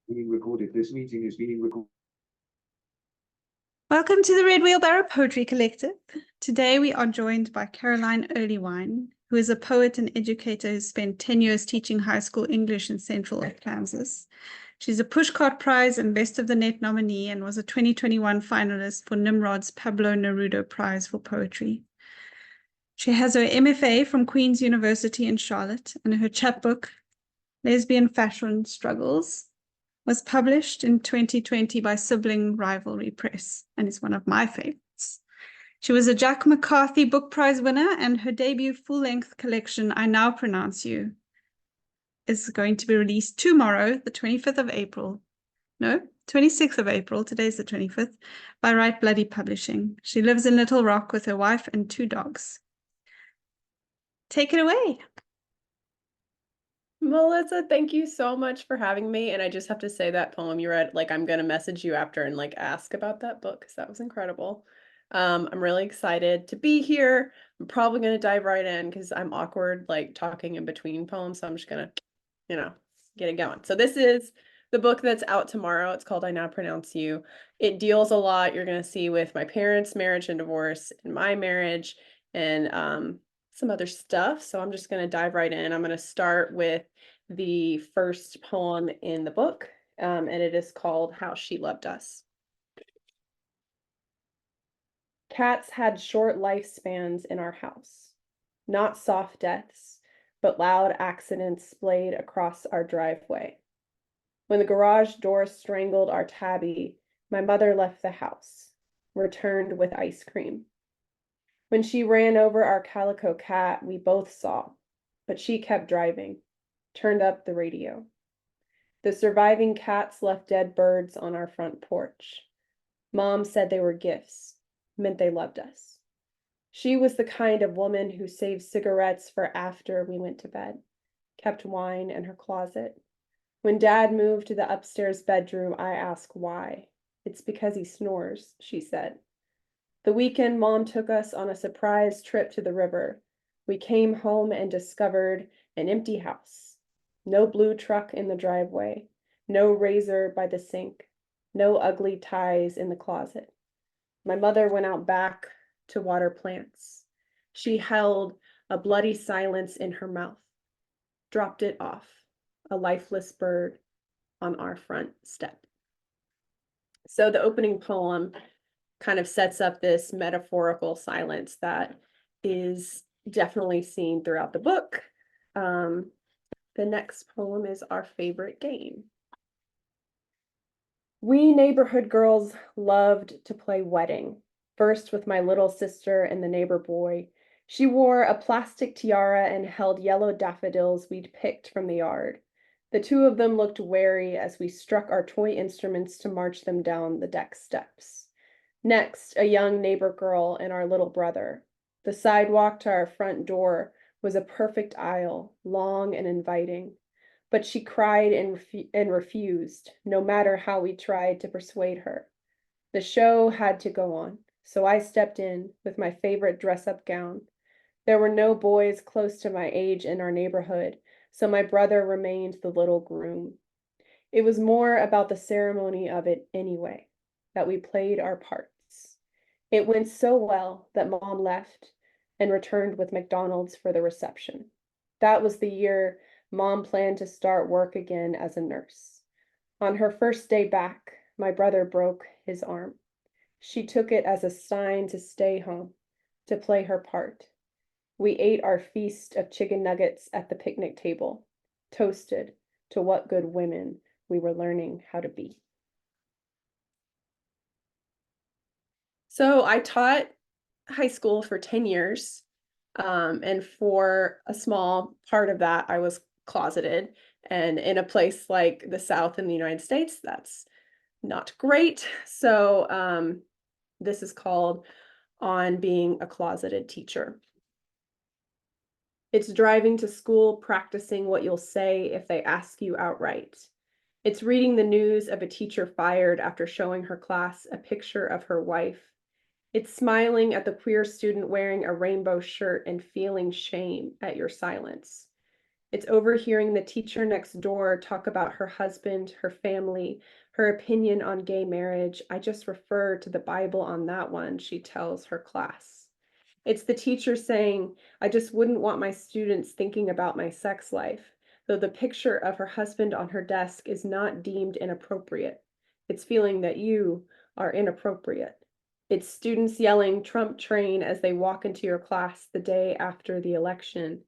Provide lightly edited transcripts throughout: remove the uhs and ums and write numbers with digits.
Being recorded. This meeting is being recorded. Welcome to the Red Wheelbarrow Poetry Collective. Today we are joined by Caroline Earleywine, who is a poet and educator who spent 10 years teaching high school English in Central Kansas. She's a Pushcart Prize and Best of the Net nominee and was a 2021 finalist for Nimrod's Pablo Neruda Prize for Poetry. She has her MFA from Queen's University in Charlotte, and her chapbook, Lesbian Fashion Struggles, was published in 2020 by Sibling Rivalry Press and is one of my favorites. She was a Jack McCarthy Book Prize winner, and her debut full-length collection, I Now Pronounce You, is going to be released tomorrow, the 25th of April. No, 26th of April, today's the 25th, by Right Bloody Publishing. She lives in Little Rock with her wife and 2 dogs. Take it away. Melissa, thank you so much for having me. And I just have to say that poem you read, I'm going to message you after and ask about that book because that was incredible. I'm really excited to be here. I'm probably going to dive right in because I'm awkward, talking in between poems. So I'm just going to, get it going. So this is the book that's out tomorrow. It's called I Now Pronounce You. It deals a lot, you're going to see, with my parents' marriage and divorce and my marriage and some other stuff. So I'm just going to dive right in. I'm going to start with the first poem in the book, and it is called How She Loved Us. Cats had short lifespans in our house, not soft deaths, but loud accidents splayed across our driveway. When the garage door strangled our tabby, my mother left the house, returned with ice cream. When she ran over our calico cat, we both saw, but she kept driving, turned up the radio. The surviving cats left dead birds on our front porch. Mom said they were gifts, meant they loved us. She was the kind of woman who saved cigarettes for after we went to bed, kept wine in her closet. When Dad moved to the upstairs bedroom, I asked why. It's because he snores, she said. The weekend, Mom took us on a surprise trip to the river. We came home and discovered an empty house. No blue truck in the driveway, no razor by the sink, no ugly ties in the closet. My mother went out back to water plants. She held a bloody silence in her mouth, dropped it off, a lifeless bird on our front step. So the opening poem kind of sets up this metaphorical silence that is definitely seen throughout the book. The next poem is Our Favorite Game. We neighborhood girls loved to play wedding, first with my little sister and the neighbor boy. She wore a plastic tiara and held yellow daffodils we'd picked from the yard. The two of them looked wary as we struck our toy instruments to march them down the deck steps. Next, a young neighbor girl and our little brother. The sidewalk to our front door was a perfect aisle, long and inviting. But she cried and refused, no matter how we tried to persuade her. The show had to go on, so I stepped in with my favorite dress-up gown. There were no boys close to my age in our neighborhood, so my brother remained the little groom. It was more about the ceremony of it anyway, that we played our parts. It went so well that Mom left and returned with McDonald's for the reception. That was the year Mom planned to start work again as a nurse. On her first day back, my brother broke his arm. She took it as a sign to stay home, to play her part. We ate our feast of chicken nuggets at the picnic table, toasted to what good women we were learning how to be. So I taught high school for 10 years, and for a small part of that, I was closeted. And in a place like the South in the United States, that's not great. So this is called On Being a Closeted Teacher. It's driving to school, practicing what you'll say if they ask you outright. It's reading the news of a teacher fired after showing her class a picture of her wife. It's smiling at the queer student wearing a rainbow shirt and feeling shame at your silence. It's overhearing the teacher next door talk about her husband, her family, her opinion on gay marriage. I just refer to the Bible on that one, she tells her class. It's the teacher saying, I just wouldn't want my students thinking about my sex life, though the picture of her husband on her desk is not deemed inappropriate. It's feeling that you are inappropriate. It's students yelling Trump train as they walk into your class the day after the election.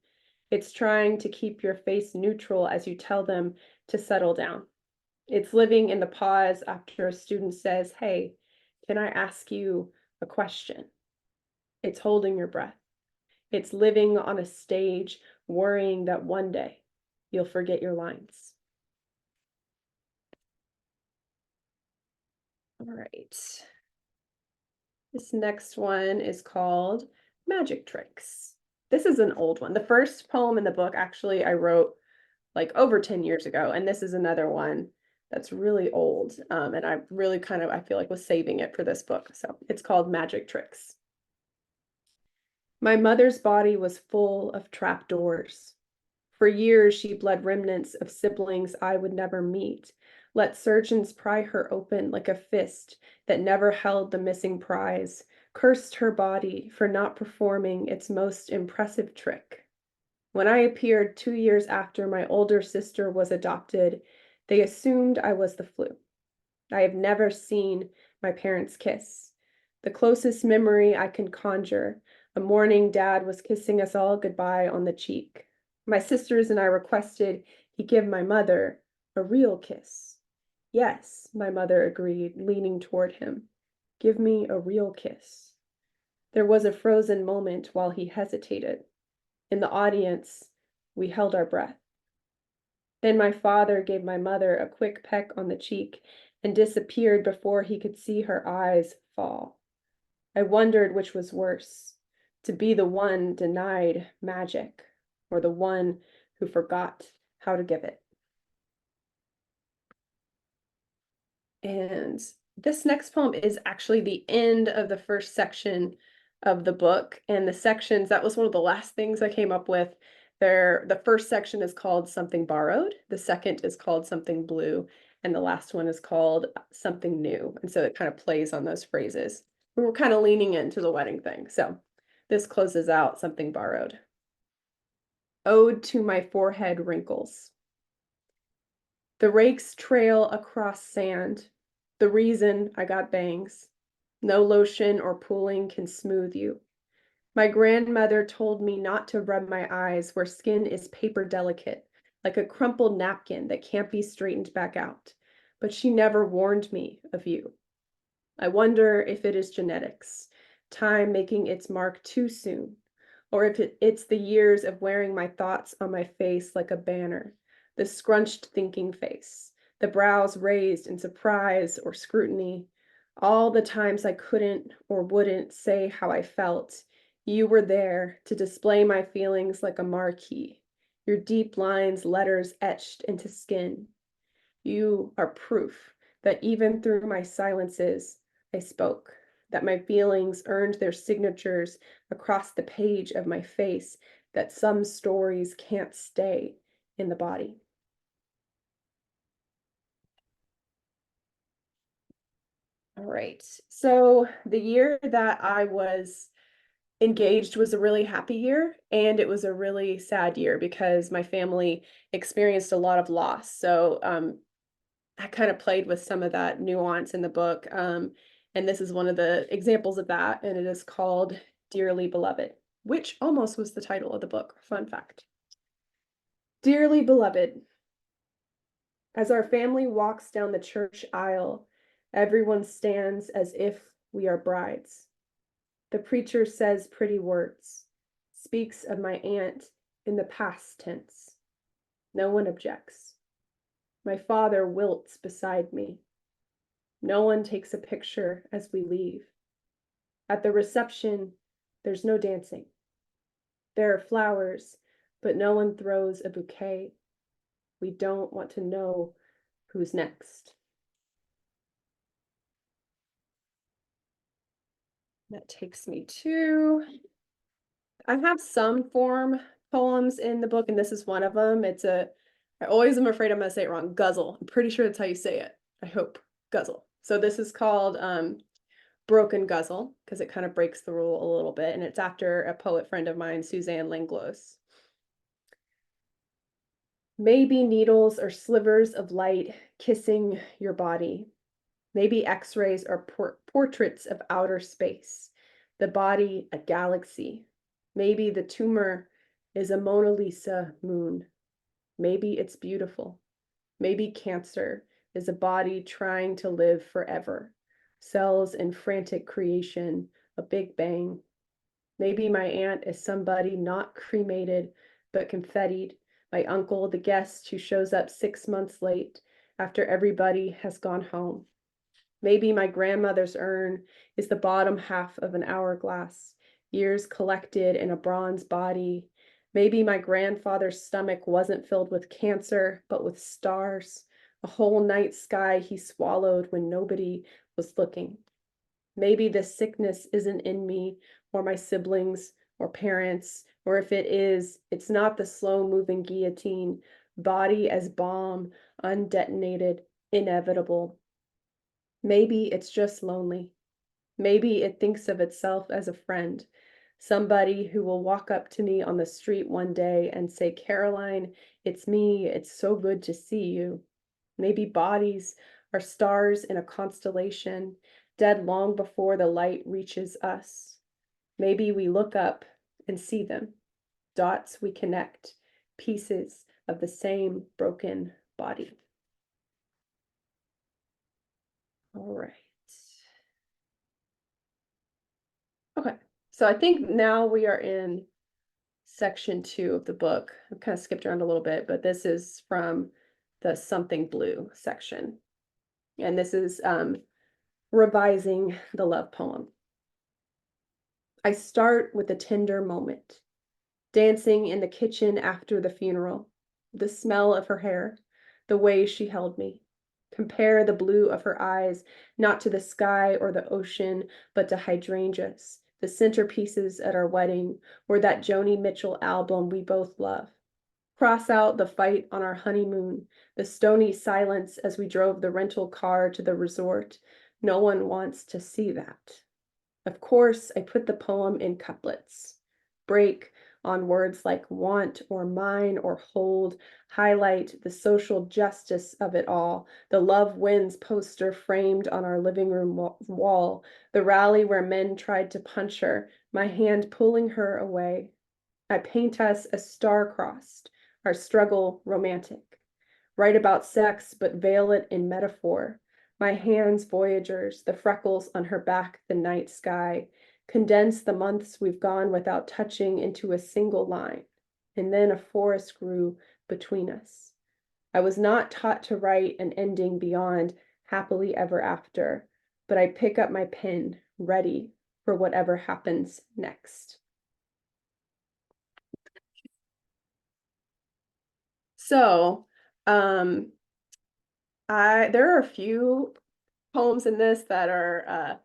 It's trying to keep your face neutral as you tell them to settle down. It's living in the pause after a student says, hey, can I ask you a question? It's holding your breath. It's living on a stage, worrying that one day you'll forget your lines. All right. This next one is called Magic Tricks. This is an old one. The first poem in the book, actually, I wrote like over 10 years ago, and this is another one that's really old. And I really I feel like was saving it for this book. So it's called Magic Tricks. My mother's body was full of trapdoors. For years, she bled remnants of siblings I would never meet, let surgeons pry her open like a fist that never held the missing prize, cursed her body for not performing its most impressive trick. When I appeared 2 years after my older sister was adopted, they assumed I was the flu. I have never seen my parents kiss. The closest memory I can conjure, a morning Dad was kissing us all goodbye on the cheek. My sisters and I requested he give my mother a real kiss. Yes, my mother agreed, leaning toward him. Give me a real kiss. There was a frozen moment while he hesitated. In the audience, we held our breath. Then my father gave my mother a quick peck on the cheek and disappeared before he could see her eyes fall. I wondered which was worse, to be the one denied magic or the one who forgot how to give it. And this next poem is actually the end of the first section of the book. And the sections, that was one of the last things I came up with. The first section is called Something Borrowed. The second is called Something Blue. And the last one is called Something New. And so it kind of plays on those phrases. We were kind of leaning into the wedding thing. So this closes out Something Borrowed. Ode to my forehead wrinkles. The rakes trail across sand. The reason I got bangs. No lotion or pooling can smooth you. My grandmother told me not to rub my eyes where skin is paper delicate, like a crumpled napkin that can't be straightened back out. But she never warned me of you. I wonder if it is genetics, time making its mark too soon, or if it's the years of wearing my thoughts on my face like a banner, the scrunched thinking face, the brows raised in surprise or scrutiny. All the times I couldn't or wouldn't say how I felt, you were there to display my feelings like a marquee, your deep lines, letters etched into skin. You are proof that even through my silences, I spoke, that my feelings earned their signatures across the page of my face, that some stories can't stay in the body. All right, so the year that I was engaged was a really happy year, and it was a really sad year because my family experienced a lot of loss. So I kind of played with some of that nuance in the book. And this is one of the examples of that, and it is called Dearly Beloved, which almost was the title of the book. Fun fact. Dearly Beloved, as our family walks down the church aisle, everyone stands as if we are brides. The preacher says pretty words, speaks of my aunt in the past tense. No one objects. My father wilts beside me. No one takes a picture as we leave. At the reception, there's no dancing. There are flowers, but no one throws a bouquet. We don't want to know who's next. That takes me to, I have some form poems in the book, and this is one of them. I always am afraid I'm gonna say it wrong. Guzzle. I'm pretty sure that's how you say it. I hope. Guzzle. So this is called Broken Guzzle, because it kind of breaks the rule a little bit, and it's after a poet friend of mine, Suzanne Langlois. Maybe needles or slivers of light kissing your body. Maybe x-rays or portraits of outer space. The body, a galaxy. Maybe the tumor is a Mona Lisa moon. Maybe it's beautiful. Maybe cancer is a body trying to live forever. Cells in frantic creation, a big bang. Maybe my aunt is somebody not cremated, but confettied. My uncle, the guest who shows up 6 months late after everybody has gone home. Maybe my grandmother's urn is the bottom half of an hourglass, years collected in a bronze body. Maybe my grandfather's stomach wasn't filled with cancer, but with stars, a whole night sky he swallowed when nobody was looking. Maybe this sickness isn't in me or my siblings or parents, or if it is, it's not the slow-moving guillotine, body as bomb, undetonated, inevitable. Maybe it's just lonely. Maybe it thinks of itself as a friend, somebody who will walk up to me on the street one day and say, "Caroline, it's me. It's so good to see you." Maybe bodies are stars in a constellation, dead long before the light reaches us. Maybe we look up and see them, dots we connect, pieces of the same broken body. All right. Okay, so I think now we are in section 2 of the book. I've kind of skipped around a little bit, but this is from the Something Blue section. And this is revising the love poem. I start with a tender moment, dancing in the kitchen after the funeral, the smell of her hair, the way she held me. Compare the blue of her eyes, not to the sky or the ocean, but to hydrangeas, the centerpieces at our wedding, or that Joni Mitchell album we both love. Cross out the fight on our honeymoon, the stony silence as we drove the rental car to the resort. No one wants to see that. Of course, I put the poem in couplets. Break on words like want or mine or hold, highlight the social justice of it all, the Love Wins poster framed on our living room wall, the rally where men tried to punch her, my hand pulling her away. I paint us as star-crossed, our struggle romantic. Write about sex, but veil it in metaphor. My hands voyagers, the freckles on her back, the night sky. Condense the months we've gone without touching into a single line. And then a forest grew between us. I was not taught to write an ending beyond happily ever after, but I pick up my pen, ready for whatever happens next. So, there are a few poems in this that are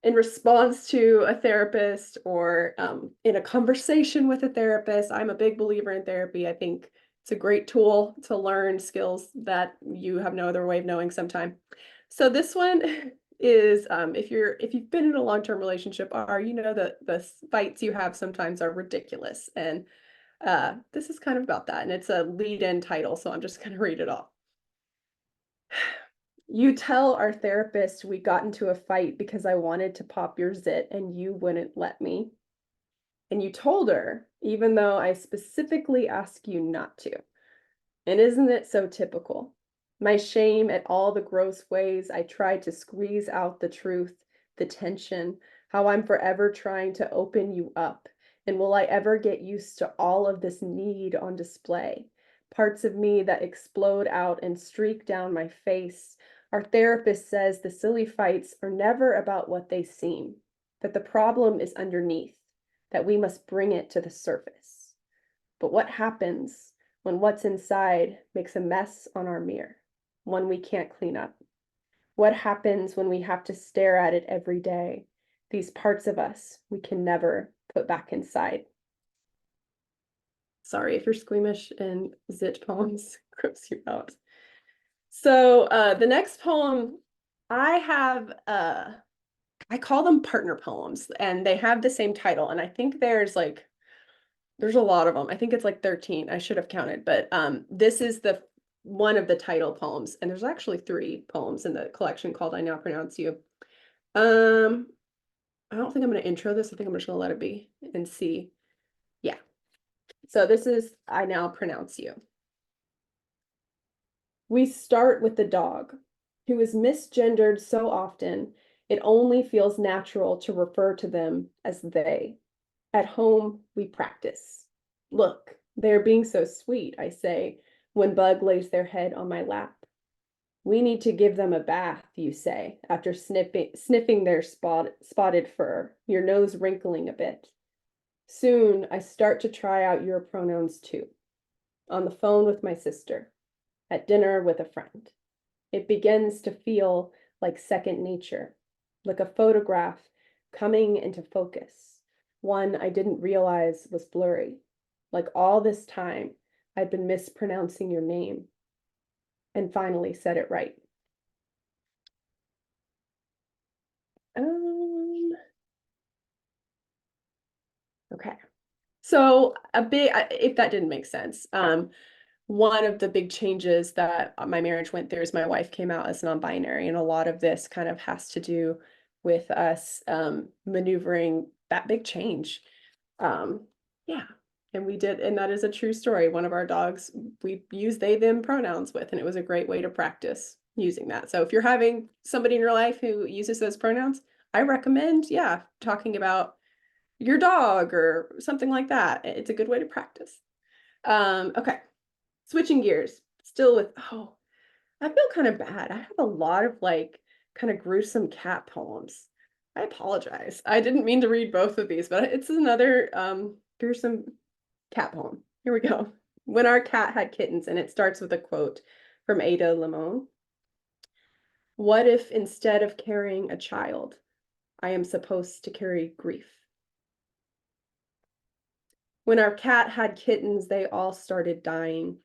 in response to a therapist or in a conversation with a therapist. I'm a big believer in therapy. I think it's a great tool to learn skills that you have no other way of knowing sometime. So this one is if you've been in a long-term relationship, or you know the fights you have sometimes are ridiculous, and this is kind of about that, and it's a lead-in title, so I'm just going to read it all. You tell our therapist we got into a fight because I wanted to pop your zit and you wouldn't let me. And you told her, even though I specifically asked you not to. And isn't it so typical? My shame at all the gross ways I tried to squeeze out the truth, the tension, how I'm forever trying to open you up. And will I ever get used to all of this need on display? Parts of me that explode out and streak down my face. Our therapist says the silly fights are never about what they seem, that the problem is underneath, that we must bring it to the surface. But what happens when what's inside makes a mess on our mirror, one we can't clean up? What happens when we have to stare at it every day, these parts of us we can never put back inside? Sorry if you're squeamish and zit poems gross you out. So the next poem I have, I call them partner poems, and they have the same title. And I think there's a lot of them. I think it's like 13. I should have counted, but this is the one of the title poems, and there's actually 3 poems in the collection called I Now Pronounce You. I don't think I'm going to intro this. I think I'm just going to let it be and see. Yeah. So this is I Now Pronounce You. We start with the dog, who is misgendered so often, it only feels natural to refer to them as they. At home, we practice. Look, they're being so sweet, I say, when Bug lays their head on my lap. We need to give them a bath, you say, after sniffing their spotted fur, your nose wrinkling a bit. Soon, I start to try out your pronouns too. On the phone with my sister, at dinner with a friend. It begins to feel like second nature, like a photograph coming into focus, one I didn't realize was blurry. Like all this time, I'd been mispronouncing your name and finally said it right. Okay. So if that didn't make sense, one of the big changes that my marriage went through is my wife came out as non-binary, and a lot of this kind of has to do with us maneuvering that big change. Yeah, and we did, and that is a true story. One of our dogs, we use they, them pronouns with, and it was a great way to practice using that. So if you're having somebody in your life who uses those pronouns, I recommend, yeah, talking about your dog or something like that. It's a good way to practice. Okay. Switching gears, still with, oh, I feel kind of bad. I have a lot of kind of gruesome cat poems. I apologize. I didn't mean to read both of these, but it's another gruesome cat poem. Here we go. When Our Cat Had Kittens, and it starts with a quote from Ada Limon. What if instead of carrying a child, I am supposed to carry grief? When our cat had kittens, they all started dying.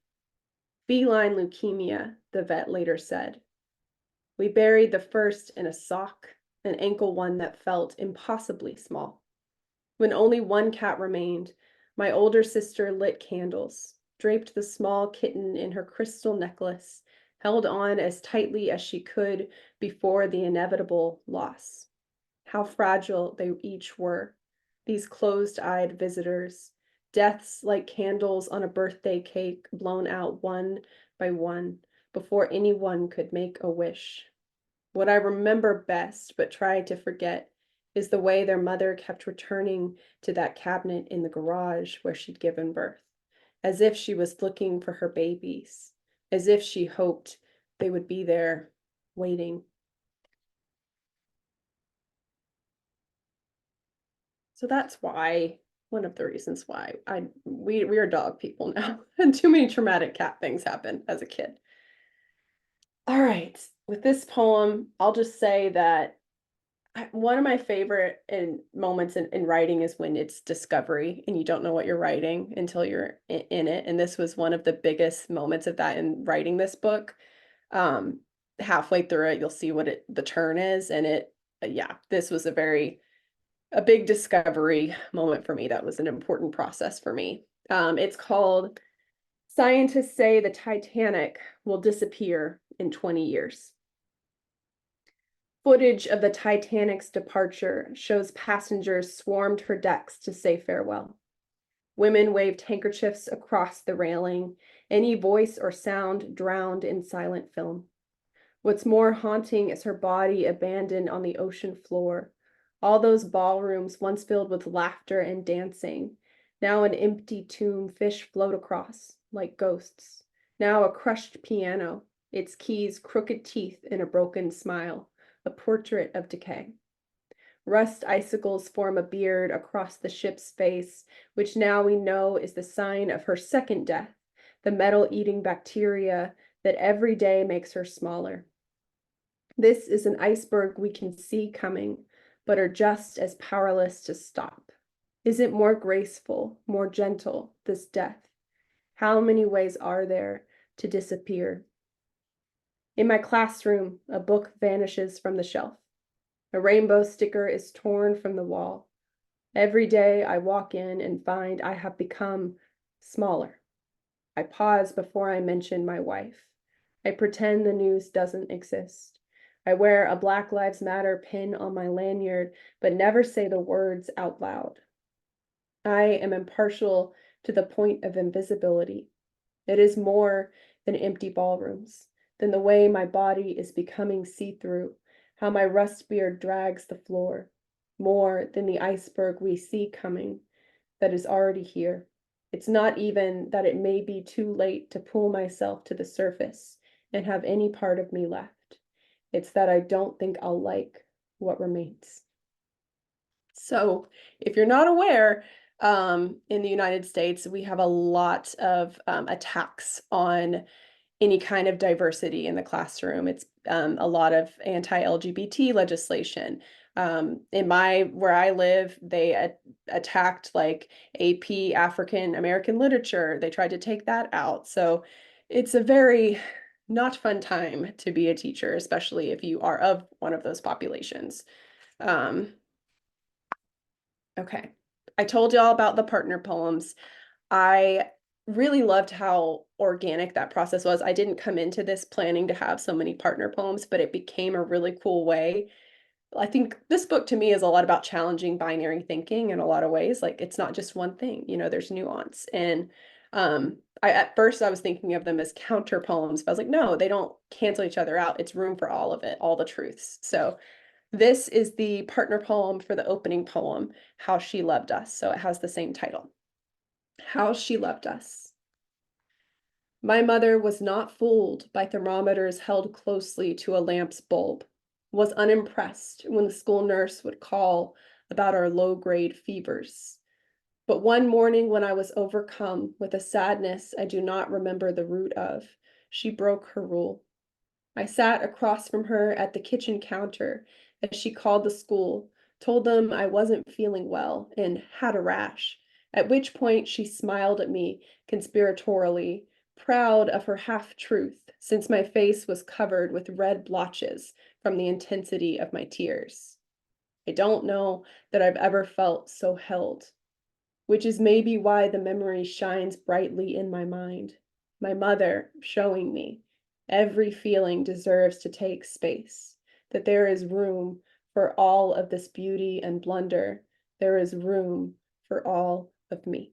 Feline leukemia, the vet later said. We buried the first in a sock, an ankle one that felt impossibly small. When only one cat remained, my older sister lit candles, draped the small kitten in her crystal necklace, held on as tightly as she could before the inevitable loss. How fragile they each were, these closed-eyed visitors, deaths like candles on a birthday cake blown out one by one before anyone could make a wish. What I remember best but tried to forget is the way their mother kept returning to that cabinet in the garage where she'd given birth, as if she was looking for her babies, as if she hoped they would be there waiting. So that's why, one of the reasons why we are dog people now, and too many traumatic cat things happened as a kid. All right, with this poem, I'll just say that one of my favorite moments in writing is when it's discovery and you don't know what you're writing until you're in it. And this was one of the biggest moments of that in writing this book. Halfway through it, you'll see what the turn is. And yeah, this was a big discovery moment for me. That was an important process for me. It's called Scientists Say the Titanic Will Disappear in 20 Years. Footage of the Titanic's departure shows passengers swarmed her decks to say farewell. Women waved handkerchiefs across the railing, any voice or sound drowned in silent film. What's more haunting is her body abandoned on the ocean floor. All those ballrooms once filled with laughter and dancing, now an empty tomb fish float across like ghosts. Now a crushed piano, its keys crooked teeth in a broken smile, a portrait of decay. Rust icicles form a beard across the ship's face, which now we know is the sign of her second death, the metal-eating bacteria that every day makes her smaller. This is an iceberg we can see coming, but are just as powerless to stop. Is it more graceful, more gentle, this death, How many ways are there to disappear? In my classroom, a book vanishes from the shelf. A rainbow sticker is torn from the wall. Every day I walk in and find I have become smaller. I pause before I mention my wife. I pretend the news doesn't exist. I wear a Black Lives Matter pin on my lanyard, but never say the words out loud. I am impartial to the point of invisibility. It is more than empty ballrooms, than the way my body is becoming see-through, how my rust beard drags the floor, more than the iceberg we see coming that is already here. It's not even that it may be too late to pull myself to the surface and have any part of me left. It's that I don't think I'll like what remains. So if you're not aware, in the United States, we have a lot of attacks on any kind of diversity in the classroom. It's a lot of anti-LGBT legislation. Where I live, they attacked like AP African American literature. They tried to take that out. So it's a very not fun time to be a teacher, especially if you are of one of those populations. Okay, I told y'all about the partner poems. I really loved how organic that process was. I didn't come into this planning to have so many partner poems, but it became a really cool way. I think this book to me is a lot about challenging binary thinking in a lot of ways. Like it's not just one thing, you know, there's nuance. And at first I was thinking of them as counter poems, but I was like, no, they don't cancel each other out. It's room for all of it, all the truths. So this is the partner poem for the opening poem, How She Loved Us. So it has the same title. How She Loved Us. My mother was not fooled by thermometers held closely to a lamp's bulb, was unimpressed when the school nurse would call about our low-grade fevers. But one morning when I was overcome with a sadness I do not remember the root of, she broke her rule. I sat across from her at the kitchen counter as she called the school, told them I wasn't feeling well and had a rash, at which point she smiled at me conspiratorially, proud of her half-truth, since my face was covered with red blotches from the intensity of my tears. I don't know that I've ever felt so held, which is maybe why the memory shines brightly in my mind. My mother showing me every feeling deserves to take space, that there is room for all of this beauty and blunder. There is room for all of me.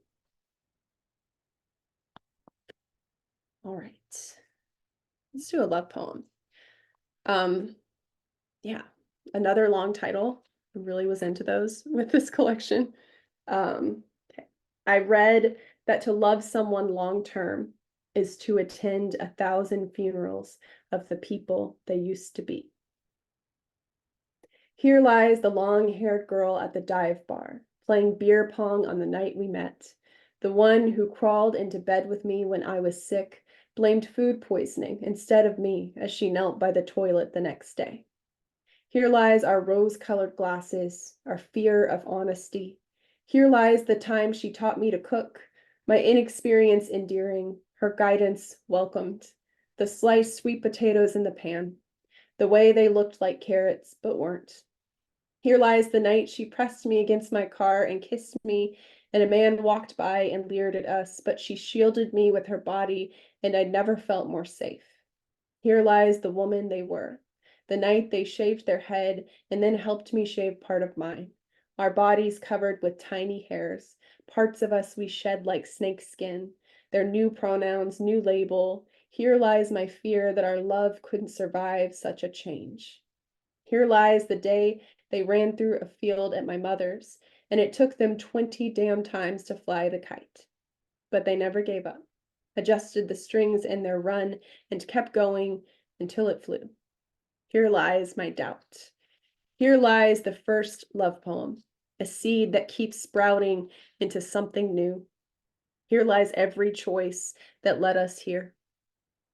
All right, let's do a love poem. Yeah, another long title. I really was into those with this collection. Okay. I read that to love someone long-term is to attend 1,000 funerals of the people they used to be. Here lies the long-haired girl at the dive bar, playing beer pong on the night we met. The one who crawled into bed with me when I was sick, blamed food poisoning instead of me as she knelt by the toilet the next day. Here lies our rose-colored glasses, our fear of honesty. Here lies the time she taught me to cook, my inexperience endearing, her guidance welcomed, the sliced sweet potatoes in the pan, the way they looked like carrots but weren't. Here lies the night she pressed me against my car and kissed me, and a man walked by and leered at us, but she shielded me with her body, and I'd never felt more safe. Here lies the woman they were. The night they shaved their head and then helped me shave part of mine. Our bodies covered with tiny hairs, parts of us we shed like snake skin. Their new pronouns, new label. Here lies my fear that our love couldn't survive such a change. Here lies the day they ran through a field at my mother's, and it took them 20 damn times to fly the kite. But they never gave up, adjusted the strings in their run, and kept going until it flew. Here lies my doubt. Here lies the first love poem, a seed that keeps sprouting into something new. Here lies every choice that led us here,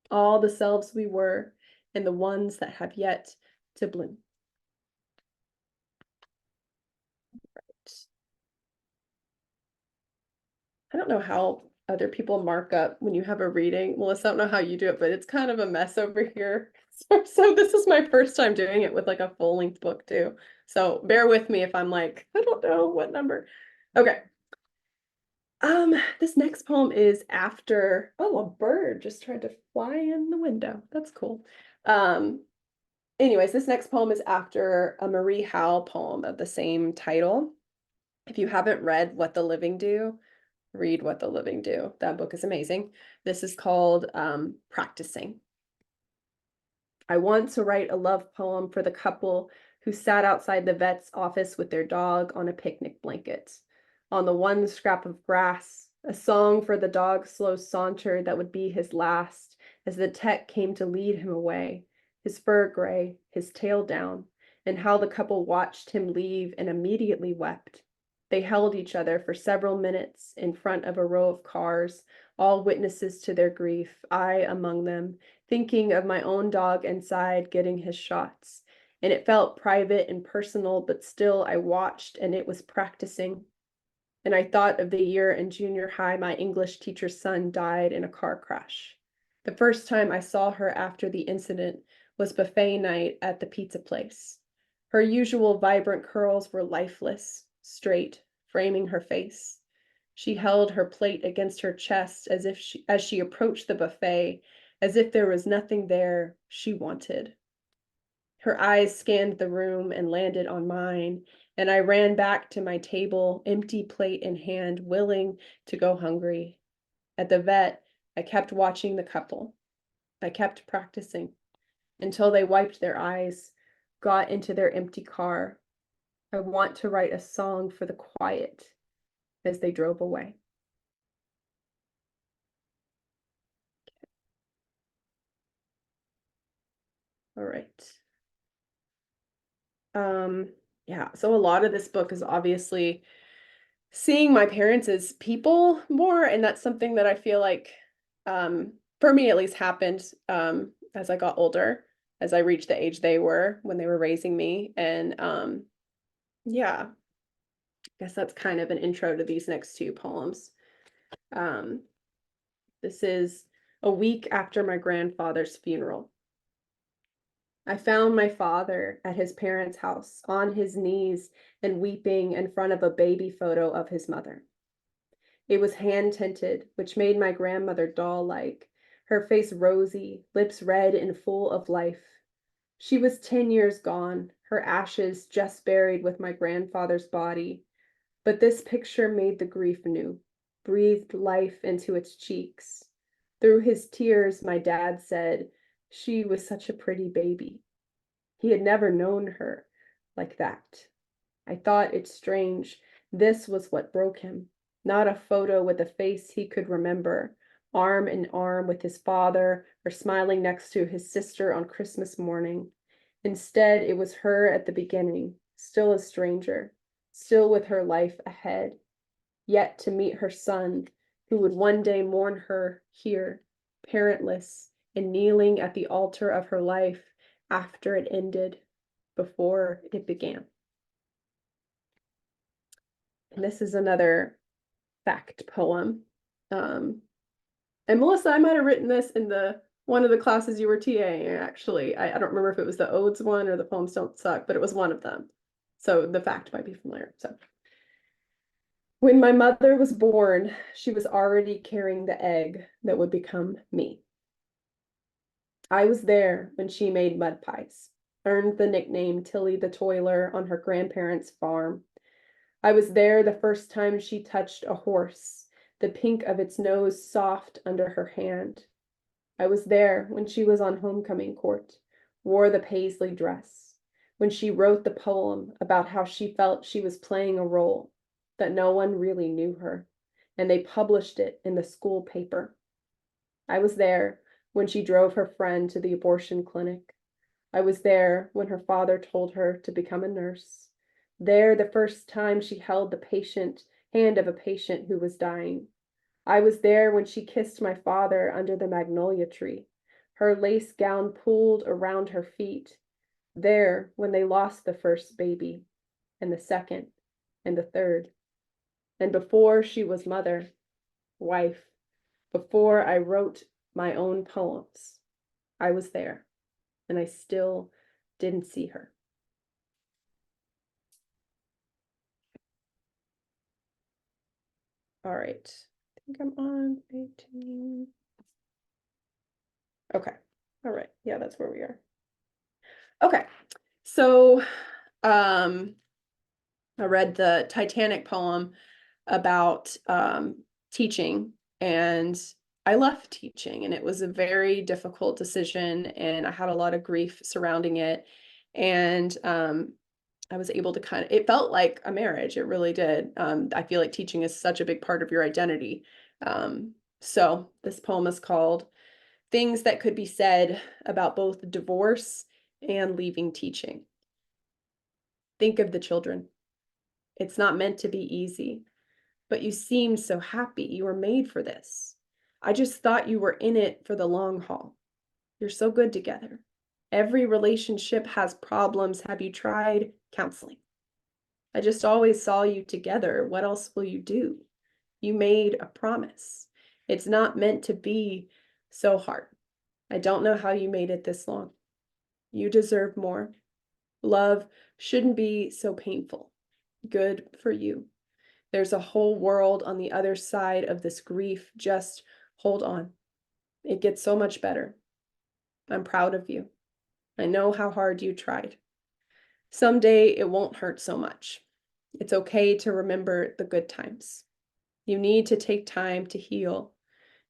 all the selves we were and the ones that have yet to bloom. Right. I don't know how other people mark up when you have a reading. Melissa, I don't know how you do it, but it's kind of a mess over here. So this is my first time doing it with like a full-length book too. So bear with me if I'm like, I don't know what number. Okay. This next poem is after, oh, a bird just tried to fly in the window. That's cool. Anyways, this next poem is after a Marie Howe poem of the same title. If you haven't read What the Living Do, read What the Living Do. That book is amazing. This is called Practicing. I want to write a love poem for the couple who sat outside the vet's office with their dog on a picnic blanket. On the one scrap of grass, a song for the dog's slow saunter that would be his last as the tech came to lead him away, his fur gray, his tail down, and how the couple watched him leave and immediately wept. They held each other for several minutes in front of a row of cars, all witnesses to their grief, I among them, thinking of my own dog inside getting his shots. And it felt private and personal, but still I watched and it was practicing. And I thought of the year in junior high my English teacher's son died in a car crash. The first time I saw her after the incident was buffet night at the pizza place. Her usual vibrant curls were lifeless, straight, framing her face. She held her plate against her chest as she approached the buffet, as if there was nothing there she wanted. Her eyes scanned the room and landed on mine, and I ran back to my table, empty plate in hand, willing to go hungry. At the vet, I kept watching the couple. I kept practicing until they wiped their eyes, got into their empty car. I want to write a song for the quiet as they drove away. All right. Yeah, so a lot of this book is obviously seeing my parents as people more, and that's something that I feel like, for me at least, happened as I got older, as I reached the age they were when they were raising me. And yeah, I guess that's kind of an intro to these next two poems. This is a week after my grandfather's funeral. I found my father at his parents' house, on his knees and weeping in front of a baby photo of his mother. It was hand-tinted, which made my grandmother doll-like, her face rosy, lips red and full of life. She was 10 years gone, her ashes just buried with my grandfather's body. But this picture made the grief new, breathed life into its cheeks. Through his tears, my dad said, she was such a pretty baby. He had never known her like that. I thought it strange. This was what broke him. Not a photo with a face he could remember, arm in arm with his father or smiling next to his sister on Christmas morning. Instead, it was her at the beginning, still a stranger, still with her life ahead, yet to meet her son, who would one day mourn her here, parentless, and kneeling at the altar of her life after it ended, before it began. And this is another fact poem. And Melissa, I might have written this in one of the classes you were TAing, actually. I don't remember if it was the Odes one or the Poems Don't Suck, but it was one of them. So the fact might be familiar. So when my mother was born, she was already carrying the egg that would become me. I was there when she made mud pies, earned the nickname Tilly the Toiler on her grandparents' farm. I was there the first time she touched a horse, the pink of its nose soft under her hand. I was there when she was on homecoming court, wore the paisley dress, when she wrote the poem about how she felt she was playing a role, that no one really knew her, and they published it in the school paper. I was there when she drove her friend to the abortion clinic. I was there when her father told her to become a nurse. There the first time she held the hand of a patient who was dying. I was there when she kissed my father under the magnolia tree, her lace gown pulled around her feet. There when they lost the first baby, and the second, and the third. And before she was mother, wife, Before I wrote my own poems, I was there, and I still didn't see her. All right, I think I'm on 18. Okay, all right, yeah, that's where we are. Okay, so I read the Titanic poem about teaching, and I left teaching, and it was a very difficult decision, and I had a lot of grief surrounding it. And I was able to it felt like a marriage. It really did. I feel like teaching is such a big part of your identity. So this poem is called Things That Could Be Said About Both Divorce and Leaving Teaching. Think of the children. It's not meant to be easy, but you seemed so happy. You were made for this. I just thought you were in it for the long haul. You're so good together. Every relationship has problems. Have you tried counseling? I just always saw you together. What else will you do? You made a promise. It's not meant to be so hard. I don't know how you made it this long. You deserve more. Love shouldn't be so painful. Good for you. There's a whole world on the other side of this grief. Just hold on. It gets so much better. I'm proud of you. I know how hard you tried. Someday it won't hurt so much. It's okay to remember the good times. You need to take time to heal.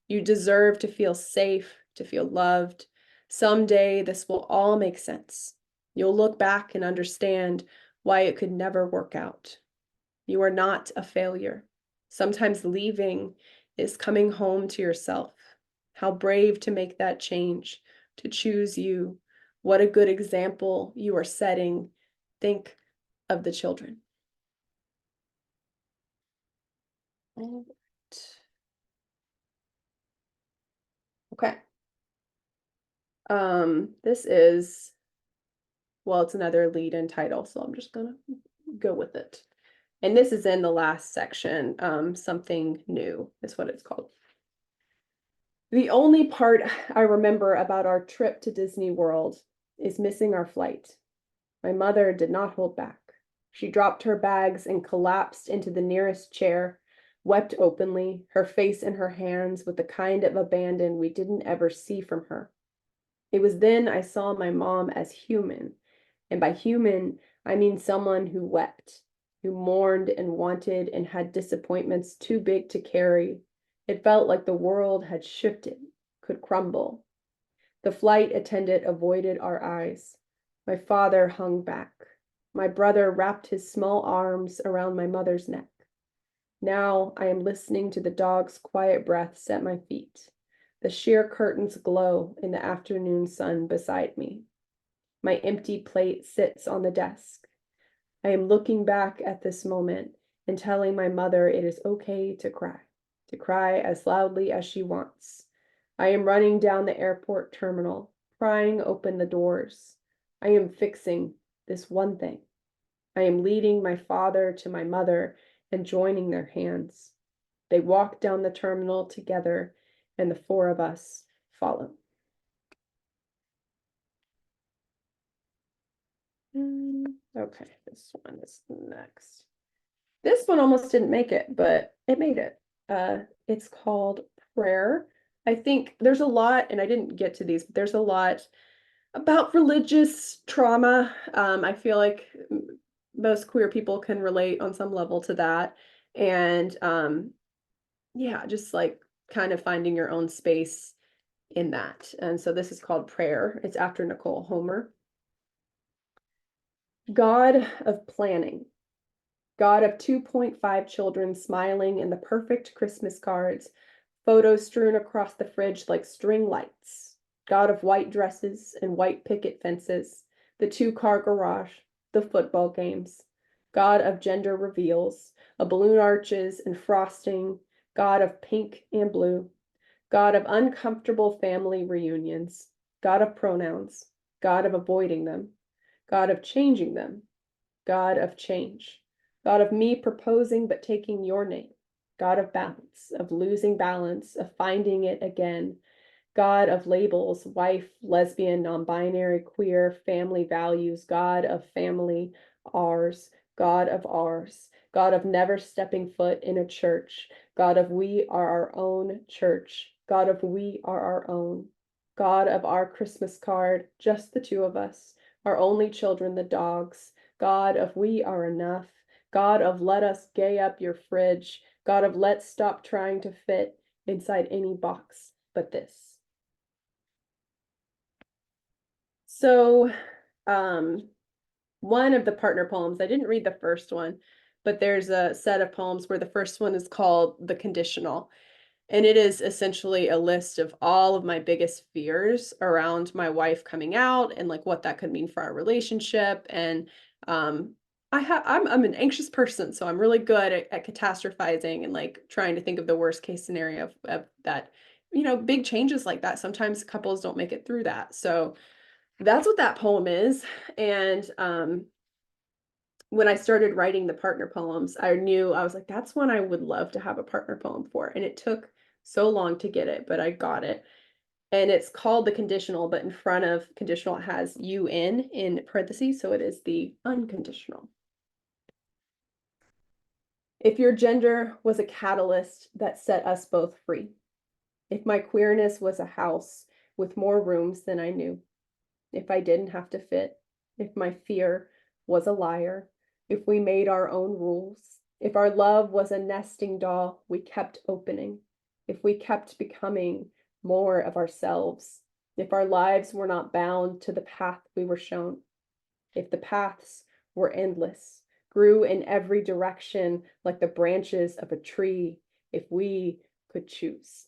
You deserve to feel safe, to feel loved. Someday this will all make sense. You'll look back and understand why it could never work out. You are not a failure. Sometimes leaving is coming home to yourself. How brave to make that change, to choose you. What a good example you are setting. Think of the children. All right. Okay. This is, well, it's another lead-in title, so I'm just gonna go with it. And this is in the last section. Something new is what it's called. The only part I remember about our trip to Disney World is missing our flight. My mother did not hold back. She dropped her bags and collapsed into the nearest chair, wept openly, her face in her hands with the kind of abandon we didn't ever see from her. It was then I saw my mom as human, and by human, I mean someone who wept, who mourned and wanted and had disappointments too big to carry. It felt like the world had shifted, could crumble. The flight attendant avoided our eyes. My father hung back. My brother wrapped his small arms around my mother's neck. Now I am listening to the dog's quiet breaths at my feet. The sheer curtains glow in the afternoon sun beside me. My empty plate sits on the desk. I am looking back at this moment and telling my mother it is okay to cry as loudly as she wants. I am running down the airport terminal, prying open the doors. I am fixing this one thing. I am leading my father to my mother and joining their hands. They walk down the terminal together, and the four of us follow. Okay, this one is next. This one almost didn't make it, but it made it. It's called Prayer. I think there's a lot, and I didn't get to these, but there's a lot about religious trauma. I feel like most queer people can relate on some level to that. And yeah, just like kind of finding your own space in that. And so this is called Prayer. It's after Nicole Homer. God of planning, God of 2.5 children smiling in the perfect Christmas cards, photos strewn across the fridge like string lights, God of white dresses and white picket fences, the 2-car garage, the football games, God of gender reveals, of balloon arches and frosting, God of pink and blue, God of uncomfortable family reunions, God of pronouns, God of avoiding them, God of changing them, God of change, God of me proposing but taking your name, God of balance, of losing balance, of finding it again. God of labels, wife, lesbian, non-binary, queer, family values, God of family, ours, God of ours, God of never stepping foot in a church, God of we are our own church, God of we are our own, God of our Christmas card, just the two of us, our only children, the dogs, God of we are enough, God of let us gay up your fridge, God of let's stop trying to fit inside any box but this. So, one of the partner poems, I didn't read the first one, but there's a set of poems where the first one is called The Conditional. And it is essentially a list of all of my biggest fears around my wife coming out and like what that could mean for our relationship. And I'm an anxious person, so I'm really good at catastrophizing and like trying to think of the worst case scenario of that, big changes like that. Sometimes couples don't make it through that. So that's what that poem is. And when I started writing the partner poems, I was like, that's one I would love to have a partner poem for. And it took so long to get it, but I got it. And it's called The Conditional, but in front of conditional, it has in parentheses. So it is the unconditional. If your gender was a catalyst that set us both free, if my queerness was a house with more rooms than I knew, if I didn't have to fit, if my fear was a liar, if we made our own rules, if our love was a nesting doll we kept opening, if we kept becoming more of ourselves, if our lives were not bound to the path we were shown, if the paths were endless, grew in every direction like the branches of a tree, if we could choose.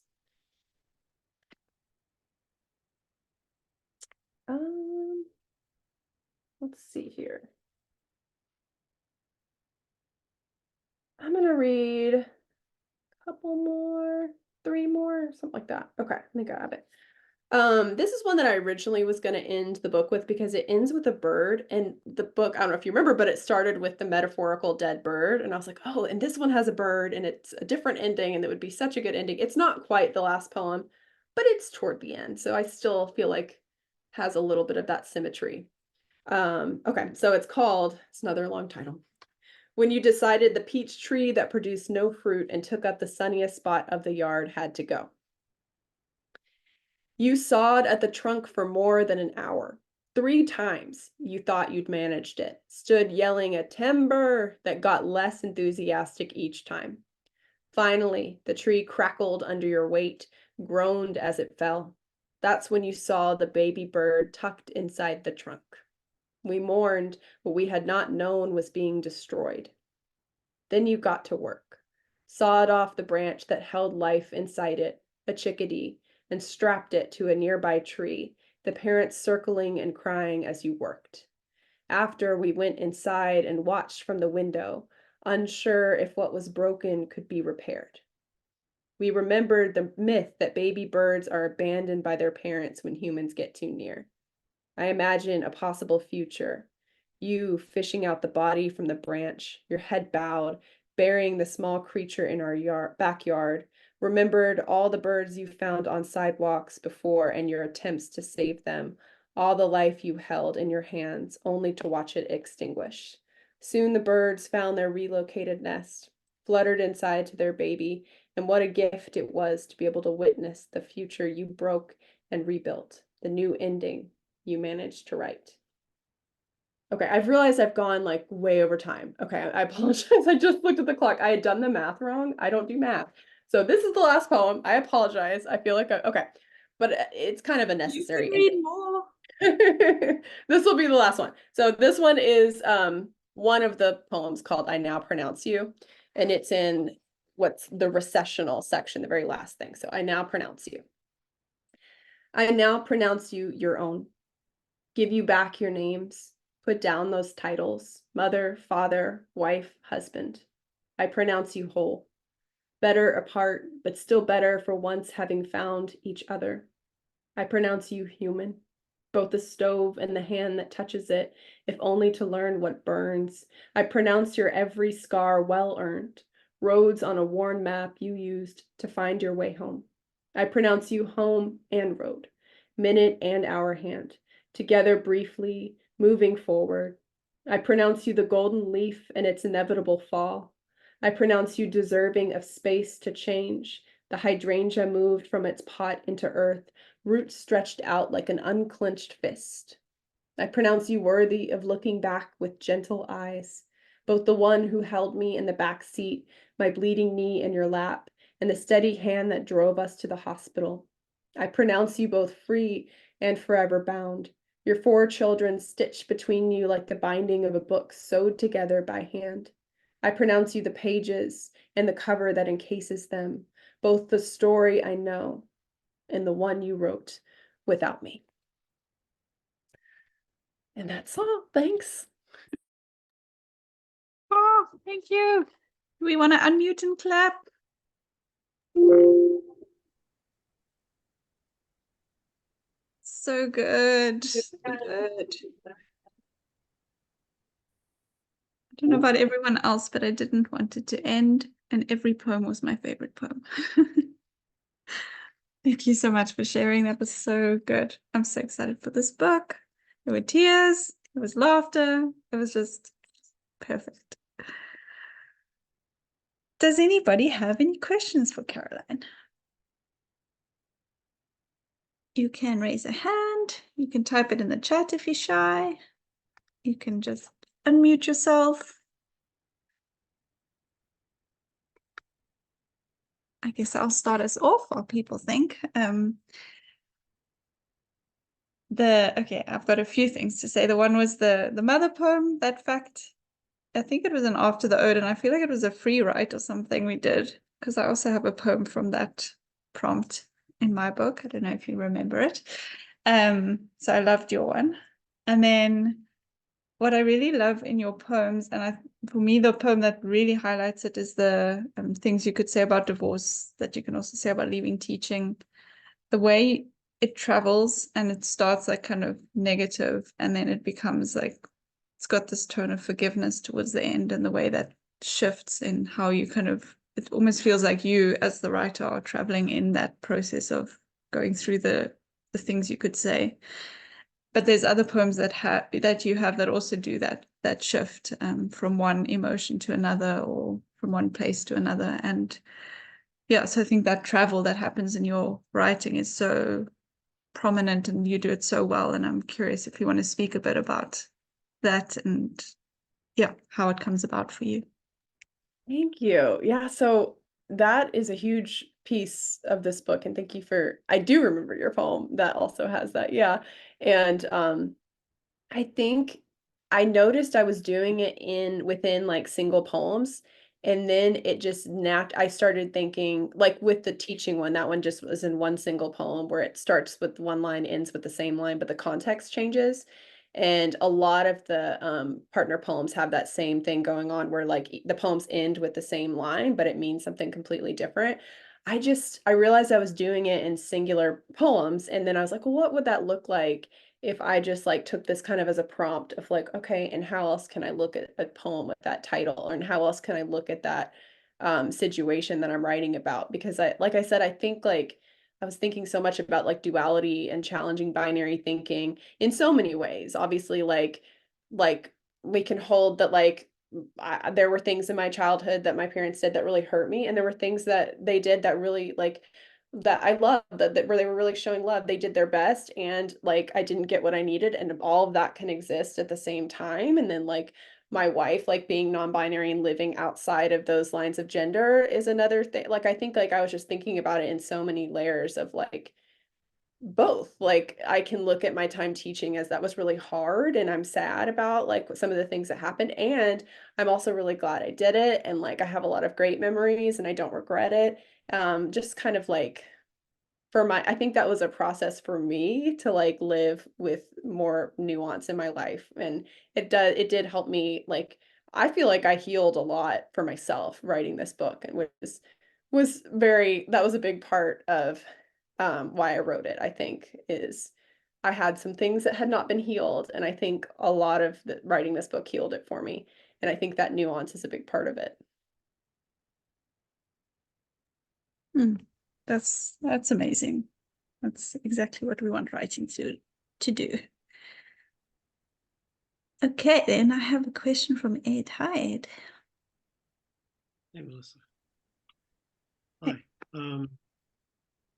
Let's see here. I'm gonna read a couple more, 3 more, something like that. Okay, I think I have it. This is one that I originally was going to end the book with because it ends with a bird, and the book, I don't know if you remember, but it started with the metaphorical dead bird, and I was like, oh, and this one has a bird, and it's a different ending, and it would be such a good ending. It's not quite the last poem, but it's toward the end, so I still feel like has a little bit of that symmetry. Okay, so it's another long title. When you decided the peach tree that produced no fruit and took up the sunniest spot of the yard had to go. You sawed at the trunk for more than an hour. 3 times you thought you'd managed it, stood yelling at timber that got less enthusiastic each time. Finally, the tree crackled under your weight, groaned as it fell. That's when you saw the baby bird tucked inside the trunk. We mourned what we had not known was being destroyed. Then you got to work, sawed off the branch that held life inside it, a chickadee, and strapped it to a nearby tree, the parents circling and crying as you worked. After, we went inside and watched from the window, unsure if what was broken could be repaired. We remembered the myth that baby birds are abandoned by their parents when humans get too near. I imagine a possible future. You fishing out the body from the branch, your head bowed, burying the small creature in our backyard, remembered all the birds you found on sidewalks before and your attempts to save them, all the life you held in your hands, only to watch it extinguish. Soon the birds found their relocated nest, fluttered inside to their baby, and what a gift it was to be able to witness the future you broke and rebuilt, the new ending you managed to write. Okay, I've realized I've gone like way over time. Okay, I apologize. I just looked at the clock. I had done the math wrong. I don't do math. So this is the last poem. I apologize. I feel like, okay, but it's kind of a necessary. You can read more. This will be the last one. So this one is one of the poems called I Now Pronounce You, and it's in what's the recessional section, the very last thing. So I now pronounce you. I now pronounce you your own. Give you back your names. Put down those titles, mother, father, wife, husband. I pronounce you whole. Better apart, but still better for once having found each other. I pronounce you human, both the stove and the hand that touches it, if only to learn what burns. I pronounce your every scar well earned, roads on a worn map you used to find your way home. I pronounce you home and road, minute and hour hand, together briefly, moving forward. I pronounce you the golden leaf and its inevitable fall. I pronounce you deserving of space to change, the hydrangea moved from its pot into earth, roots stretched out like an unclenched fist. I pronounce you worthy of looking back with gentle eyes, both the one who held me in the back seat, my bleeding knee in your lap, and the steady hand that drove us to the hospital. I pronounce you both free and forever bound, your 4 children stitched between you like the binding of a book sewed together by hand. I pronounce you the pages and the cover that encases them, both the story I know and the one you wrote without me. And that's all. Thanks. Oh, thank you. We want to unmute and clap. So good. So good. I don't know about everyone else, but I didn't want it to end, and every poem was my favorite poem. Thank you so much for sharing. That was so good. I'm so excited for this book. There were tears, there was laughter. It was just perfect. Does anybody have any questions for Caroline? You can raise a hand. You can type it in the chat if you're shy. You can just unmute yourself. I guess I'll start us off while people think. Okay, I've got a few things to say. The one was the mother poem, that fact. I think it was an After the Ode, and I feel like it was a free write or something we did, because I also have a poem from that prompt in my book. I don't know if you remember it. So I loved your one. And then what I really love in your poems, and for me, the poem that really highlights it is the things you could say about divorce that you can also say about leaving teaching. The way it travels and it starts like kind of negative, and then it becomes like, it's got this tone of forgiveness towards the end, and the way that shifts in how you kind of, it almost feels like you as the writer are traveling in that process of going through the things you could say. But there's other poems that you have that also do that shift from one emotion to another, or from one place to another. And yeah, so I think that travel that happens in your writing is so prominent, and you do it so well. And I'm curious if you want to speak a bit about that and yeah, how it comes about for you. Thank you. Yeah, so that is a huge piece of this book, and thank you for, I do remember your poem that also has that. Yeah. And I think I noticed I was doing it within like single poems, and then it just I started thinking, like with the teaching one, that one just was in one single poem where it starts with one line, ends with the same line, but the context changes. And a lot of the partner poems have that same thing going on, where like the poems end with the same line, but it means something completely different. I realized I was doing it in singular poems, and then I was like, well, what would that look like if I just like took this kind of as a prompt of like, okay, and how else can I look at a poem with that title, and how else can I look at that situation that I'm writing about? Because like I said, I think like I was thinking so much about like duality and challenging binary thinking in so many ways. Obviously, like we can hold that like there were things in my childhood that my parents did that really hurt me, and there were things that they did that really like that I love, that where they were really showing love. They did their best, and like I didn't get what I needed, and all of that can exist at the same time. And then like my wife, like being non-binary and living outside of those lines of gender is another thing. Like I think like I was just thinking about it in so many layers of like both. Like I can look at my time teaching as that was really hard, and I'm sad about like some of the things that happened, and I'm also really glad I did it, and like I have a lot of great memories and I don't regret it. Just kind of like I think that was a process for me to like live with more nuance in my life, and it did help me. Like I feel like I healed a lot for myself writing this book, and which that was a big part of why I wrote it. I think is I had some things that had not been healed, and I think a lot of writing this book healed it for me, and I think that nuance is a big part of it. That's amazing. That's exactly what we want writing to do. Okay, then I have a question from Ed. Hi, Ed. Hey, Melissa. Hi.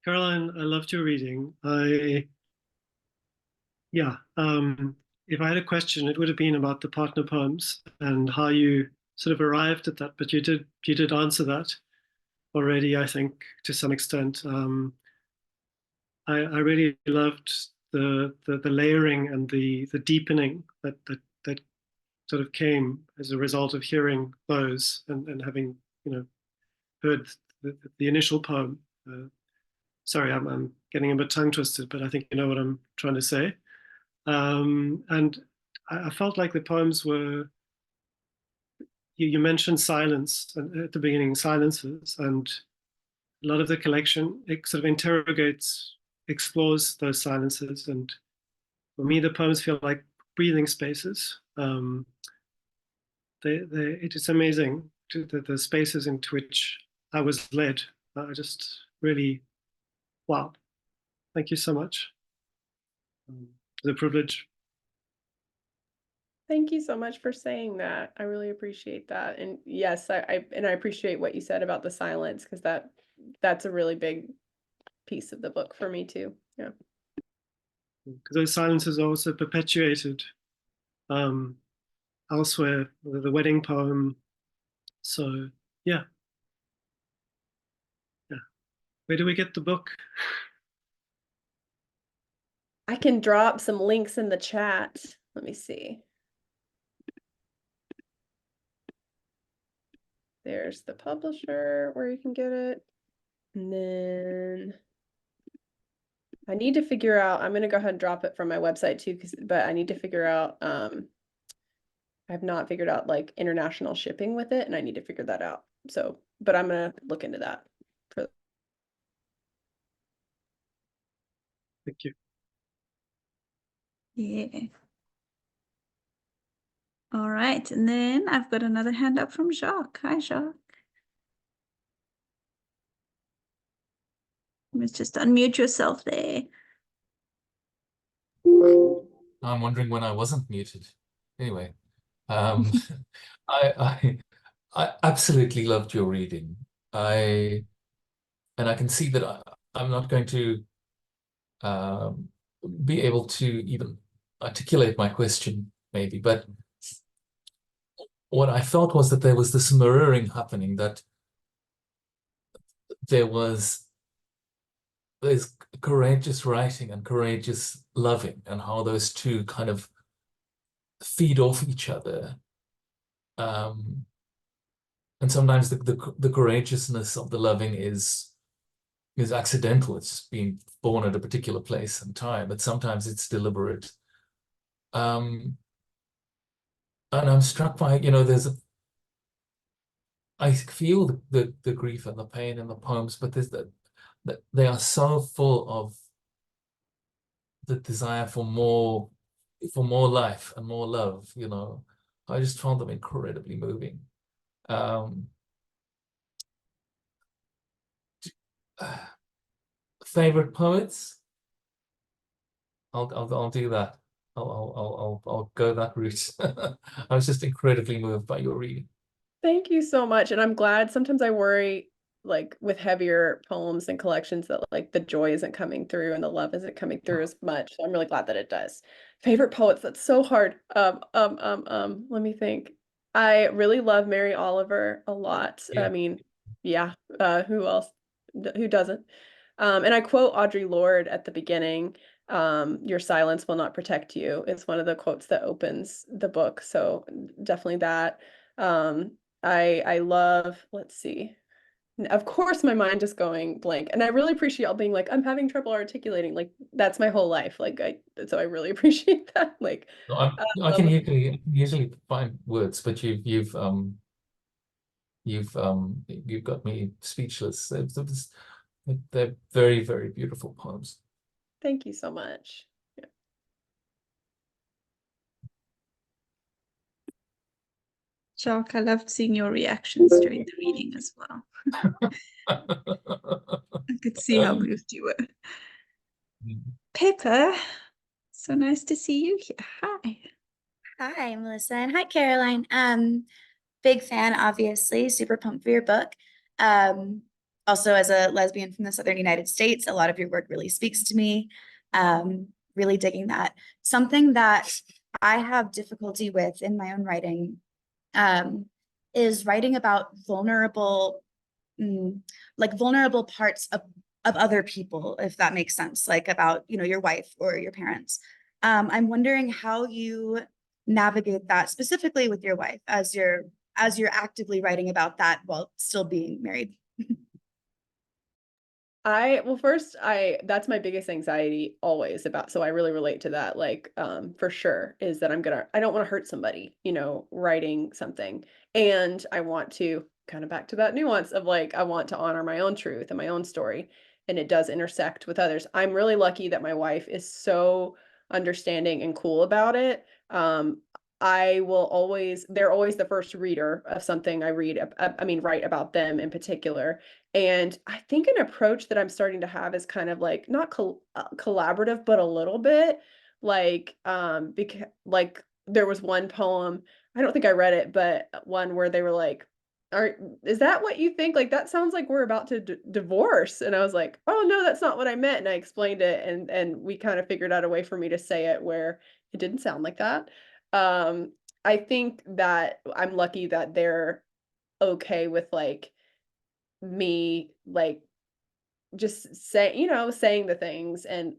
Caroline, I loved your reading. If I had a question, it would have been about the partner poems and how you sort of arrived at that, but you did answer that already, I think, to some extent. I really loved the layering and the deepening that sort of came as a result of hearing those and having, heard the initial poem. Sorry, I'm getting a bit tongue twisted, but I think you know what I'm trying to say. And I felt like the poems were, you mentioned silence at the beginning, silences, and a lot of the collection, it sort of explores those silences. And for me, the poems feel like breathing spaces. It is amazing the spaces into which I was led. I just really, wow. Thank you so much. It's a privilege. Thank you so much for saying that. I really appreciate that. And yes, I appreciate what you said about the silence, because that's a really big piece of the book for me too. Yeah. Because those silences are also perpetuated elsewhere, the wedding poem. So yeah. Where do we get the book? I can drop some links in the chat. Let me see. There's the publisher where you can get it. And then I need to figure out, I'm going to go ahead and drop it from my website too, but I need to figure out, I've not figured out like international shipping with it, and I need to figure that out. So, but I'm going to look into that. Thank you. Yeah. All right, and then I've got another hand up from Jacques. Hi, Jacques. Let's just unmute yourself there. I'm wondering when I wasn't muted. Anyway, I absolutely loved your reading. And I can see that I'm not going to be able to even articulate my question, maybe, but what I felt was that there was this mirroring happening, that there's courageous writing and courageous loving, and how those two kind of feed off each other. And sometimes the courageousness of the loving is accidental. It's being born at a particular place and time, but sometimes it's deliberate. And I'm struck by, I feel the grief and the pain in the poems, but there's that they are so full of the desire for more life and more love. I just found them incredibly moving. Favorite poets? I'll do that. I'll go that route. I was just incredibly moved by your reading. Thank you so much. And I'm glad. Sometimes I worry, like with heavier poems and collections, that like the joy isn't coming through and the love isn't coming through as much. So I'm really glad that it does. Favorite poets, that's so hard. Let me think. I really love Mary Oliver a lot. Yeah. I mean, yeah, who else? Who doesn't? And I quote Audre Lorde at the beginning. Your silence will not protect you. It's one of the quotes that opens the book. So definitely that. I love, let's see. Of course, my mind is going blank, and I really appreciate y'all being like, I'm having trouble articulating. Like, that's my whole life. Like, so I really appreciate that. Like, I can usually find words, but you've got me speechless. They're very, very beautiful poems. thank you so much. Jock, I loved seeing your reactions during the reading as well. I could see how moved you were. Pepper, so nice to see you here. Hi. Hi, Melissa, and hi, Caroline. Big fan, obviously, super pumped for your book. Also, as a lesbian from the Southern United States, a lot of your work really speaks to me. Really digging that. Something that I have difficulty with in my own writing is writing about vulnerable parts of other people, if that makes sense, like about, your wife or your parents. I'm wondering how you navigate that specifically with your wife as you're actively writing about that while still being married. That's my biggest anxiety always about, so I really relate to that, like, for sure, is that I don't want to hurt somebody, writing something. And I want to kind of back to that nuance of like, I want to honor my own truth and my own story. And it does intersect with others. I'm really lucky that my wife is so understanding and cool about it. They're always the first reader of something I read, write about them in particular. And I think an approach that I'm starting to have is kind of like not collaborative, but a little bit like, because like there was one poem, I don't think I read it, but one where they were like, is that what you think? Like, that sounds like we're about to divorce. And I was like, oh no, that's not what I meant. And I explained it, and we kind of figured out a way for me to say it where it didn't sound like that. I think that I'm lucky that they're okay with like me like just saying the things. And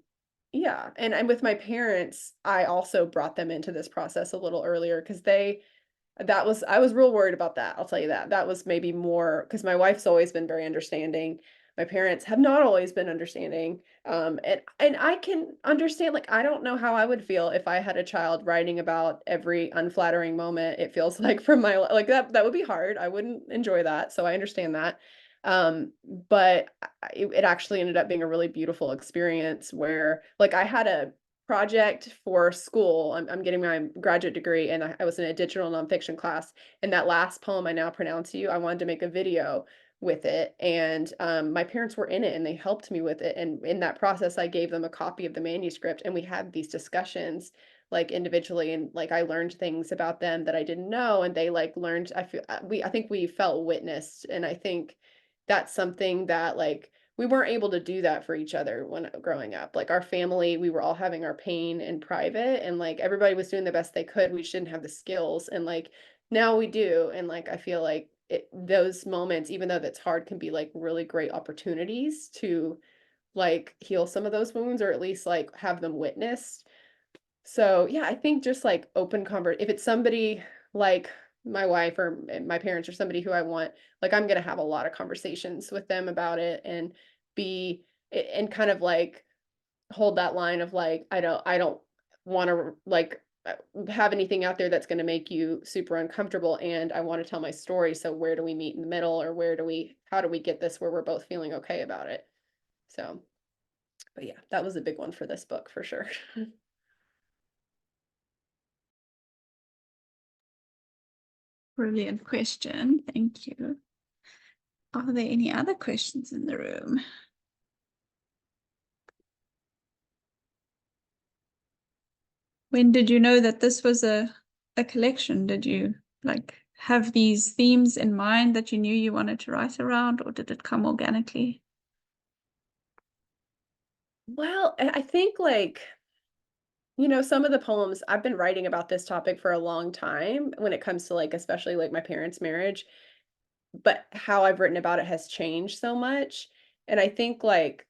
yeah, and with my parents, I also brought them into this process a little earlier because I was real worried about that. I'll tell you that. That was maybe more because my wife's always been very understanding. My parents have not always been understanding. And I can understand, like, I don't know how I would feel if I had a child writing about every unflattering moment it feels like from my like that would be hard. I wouldn't enjoy that. So I understand that. But it actually ended up being a really beautiful experience where like I had a project for school. I'm getting my graduate degree, and I was in a digital nonfiction class. And that last poem, I Now Pronounce You, I wanted to make a video with it. And my parents were in it and they helped me with it. And in that process, I gave them a copy of the manuscript, and we had these discussions like individually, and like I learned things about them that I didn't know, and they like learned. I think we felt witnessed, and I think that's something that like we weren't able to do that for each other when growing up. Like our family, we were all having our pain in private, and like everybody was doing the best they could. We shouldn't have the skills, and like now we do. And like I feel like those moments, even though that's hard, can be like really great opportunities to like heal some of those wounds, or at least like have them witnessed. So yeah, I think just like open if it's somebody like my wife or my parents or somebody who I want, like I'm gonna have a lot of conversations with them about it, and kind of like hold that line of like I don't want to like have anything out there that's going to make you super uncomfortable, and I want to tell my story. So where do we meet in the middle, or how do we get this where we're both feeling okay about it? So, but yeah, that was a big one for this book for sure. Brilliant question. Thank you. Are there any other questions in the room? When did you know that this was a collection? Did you like have these themes in mind that you knew you wanted to write around, or did it come organically? Well, I think like, some of the poems I've been writing about this topic for a long time when it comes to like, especially like my parents' marriage, but how I've written about it has changed so much. And I think like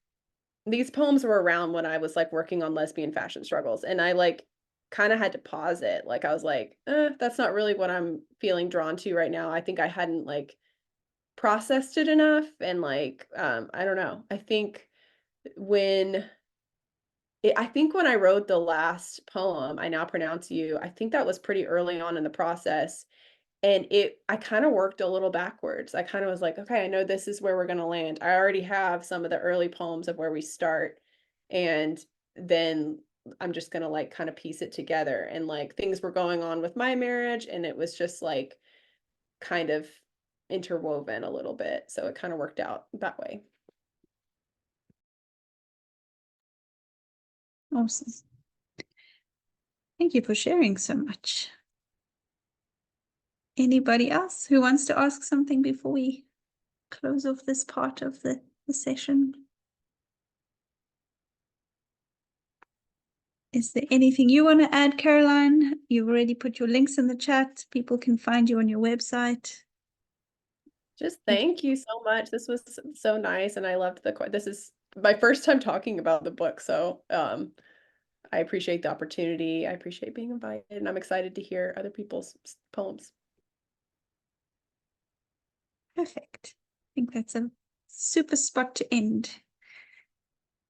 these poems were around when I was like working on lesbian fashion struggles, and I like kind of had to pause it. Like I was like, that's not really what I'm feeling drawn to right now. I think I hadn't like processed it enough. And like, I don't know. When I think when I wrote the last poem, I Now Pronounce You, I think that was pretty early on in the process. And I kind of worked a little backwards. I kind of was like, okay, I know this is where we're going to land. I already have some of the early poems of where we start. And then I'm just going to like kind of piece it together. And like things were going on with my marriage. And it was just like, kind of interwoven a little bit. So it kind of worked out that way. Awesome. Thank you for sharing so much. Anybody else who wants to ask something before we close off this part of the session? Is there anything you want to add, Caroline? You've already put your links in the chat. People can find you on your website. Just thank you so much. This was so nice, and I loved this is my first time talking about the book, so I appreciate the opportunity. I appreciate being invited, and I'm excited to hear other people's poems. Perfect. I think that's a super spot to end.